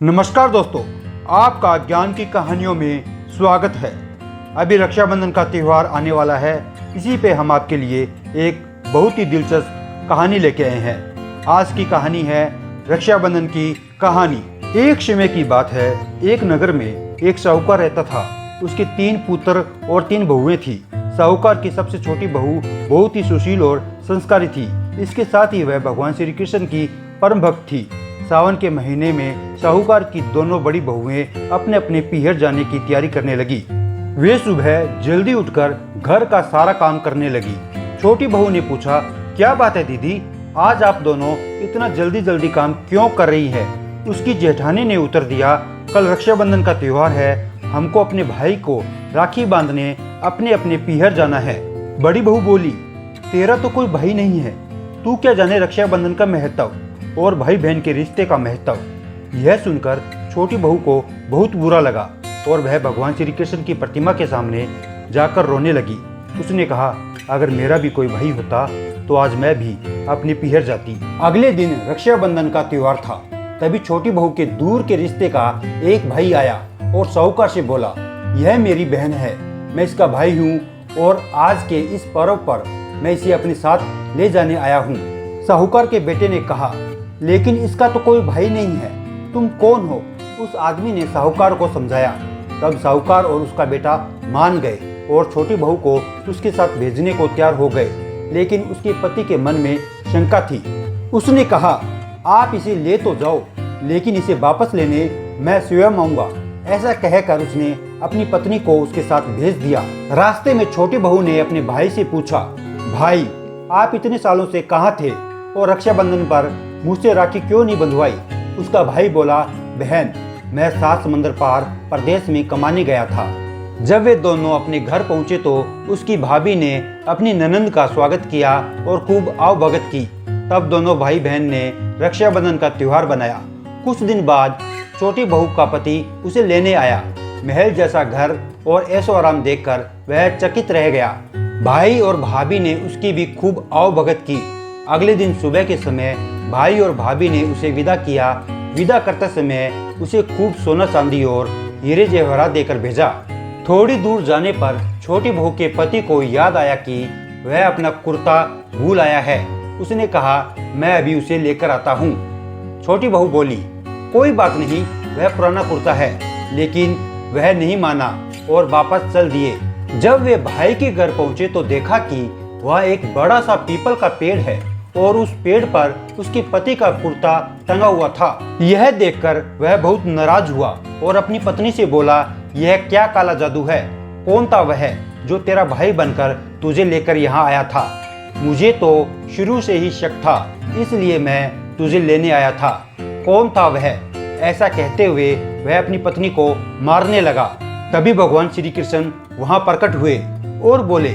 नमस्कार दोस्तों, आपका ज्ञान की कहानियों में स्वागत है। अभी रक्षाबंधन का त्यौहार आने वाला है। इसी पे हम आपके लिए एक बहुत ही दिलचस्प कहानी लेके आए हैं। आज की कहानी है रक्षाबंधन की कहानी। एक समय की बात है, एक नगर में एक साहूकार रहता था। उसके 3 पुत्र और 3 बहुएं थी। साहूकार की सबसे छोटी बहू बहुत ही सुशील और संस्कारी थी। इसके साथ ही वह भगवान श्री कृष्ण की परम भक्त थी। सावन के महीने में साहूकार की दोनों बड़ी बहुएं अपने अपने पीहर जाने की तैयारी करने लगी। वे सुबह जल्दी उठकर घर का सारा काम करने लगी। छोटी बहू ने पूछा, क्या बात है दीदी, आज आप दोनों इतना जल्दी जल्दी काम क्यों कर रही है? उसकी जेठानी ने उत्तर दिया, कल रक्षाबंधन का त्योहार है, हमको अपने भाई को राखी बांधने अपने अपने पीहर जाना है। बड़ी बहू बोली, तेरा तो कोई भाई नहीं है, तू क्या जाने रक्षाबंधन का महत्व और भाई बहन के रिश्ते का महत्व। यह सुनकर छोटी बहू को बहुत बुरा लगा और वह भगवान श्री कृष्ण की प्रतिमा के सामने जाकर रोने लगी। उसने कहा, अगर मेरा भी कोई भाई होता तो आज मैं भी अपनी पीहर जाती। अगले दिन रक्षाबंधन का त्योहार था। तभी छोटी बहू के दूर के रिश्ते का एक भाई आया और साहूकार से बोला, यह मेरी बहन है, मैं इसका भाई हूँ और आज के इस पर्व पर मैं इसे अपने साथ ले जाने आया हूँ। साहूकार के बेटे ने कहा, लेकिन इसका तो कोई भाई नहीं है, तुम कौन हो? उस आदमी ने साहूकार को समझाया। तब साहूकार और उसका बेटा मान गए और छोटी बहू को उसके साथ भेजने को तैयार हो गए। लेकिन उसके पति के मन में शंका थी। उसने कहा, आप इसे ले तो जाओ, लेकिन इसे वापस लेने मैं स्वयं आऊंगा। ऐसा कहकर उसने अपनी पत्नी को उसके साथ भेज दिया। रास्ते में छोटी बहू ने अपने भाई से पूछा, भाई आप इतने सालों से कहाँ थे और रक्षाबंधन पर मुझसे राखी क्यों नहीं बंधवाई? उसका भाई बोला, बहन मैं 7 समंदर पार परदेश में कमाने गया था। जब वे दोनों अपने घर पहुंचे तो उसकी भाभी ने अपनी ननंद का स्वागत किया और खूब आवभगत की। तब दोनों भाई बहन ने रक्षाबंधन का त्योहार बनाया। कुछ दिन बाद छोटी बहू का पति उसे लेने आया। महल जैसा घर और ऐशो आराम देखकर वह चकित रह गया। भाई और भाभी ने उसकी भी खूब आवभगत की। अगले दिन सुबह के समय भाई और भाभी ने उसे विदा किया। विदा करते समय उसे खूब सोना चांदी और हीरे जवाहरात देकर भेजा। थोड़ी दूर जाने पर छोटी बहू के पति को याद आया कि वह अपना कुर्ता भूल आया है। उसने कहा, मैं अभी उसे लेकर आता हूँ। छोटी बहू बोली, कोई बात नहीं, वह पुराना कुर्ता है। लेकिन वह नहीं माना और वापस चल दिए। जब वे भाई के घर पहुंचे तो देखा कि वह एक बड़ा सा पीपल का पेड़ है और उस पेड़ पर उसके पति का कुर्ता टंगा हुआ था। यह देखकर वह बहुत नाराज हुआ और अपनी पत्नी से बोला, यह क्या काला जादू है? कौन था वह जो तेरा भाई बनकर तुझे लेकर यहाँ आया था? मुझे तो शुरू से ही शक था, इसलिए मैं तुझे लेने आया था। कौन था वह? ऐसा कहते हुए वह अपनी पत्नी को मारने लगा। तभी भगवान श्री कृष्ण वहां प्रकट हुए और बोले,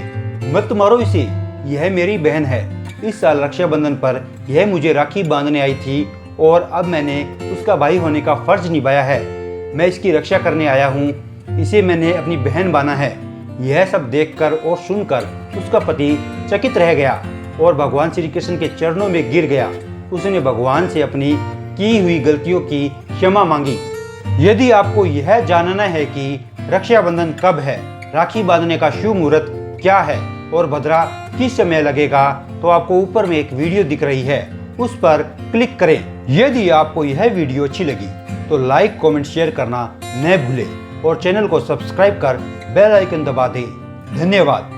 मत मारो इसे, यह मेरी बहन है। इस साल रक्षाबंधन पर यह मुझे राखी बांधने आई थी और अब मैंने उसका भाई होने का फर्ज निभाया है। मैं इसकी रक्षा करने आया हूँ, इसे मैंने अपनी बहन माना है। यह सब देखकर और सुनकर उसका पति चकित रह गया और भगवान श्री कृष्ण के चरणों में गिर गया। उसने भगवान से अपनी की हुई गलतियों की क्षमा मांगी। यदि आपको यह जानना है कि रक्षाबंधन कब है, राखी बांधने का शुभ मुहूर्त क्या है और भद्रा किस समय लगेगा, तो आपको ऊपर में एक वीडियो दिख रही है, उस पर क्लिक करें। यदि आपको यह वीडियो अच्छी लगी तो लाइक, कमेंट, शेयर करना न भूलें और चैनल को सब्सक्राइब कर बेल आइकन दबा दें। धन्यवाद।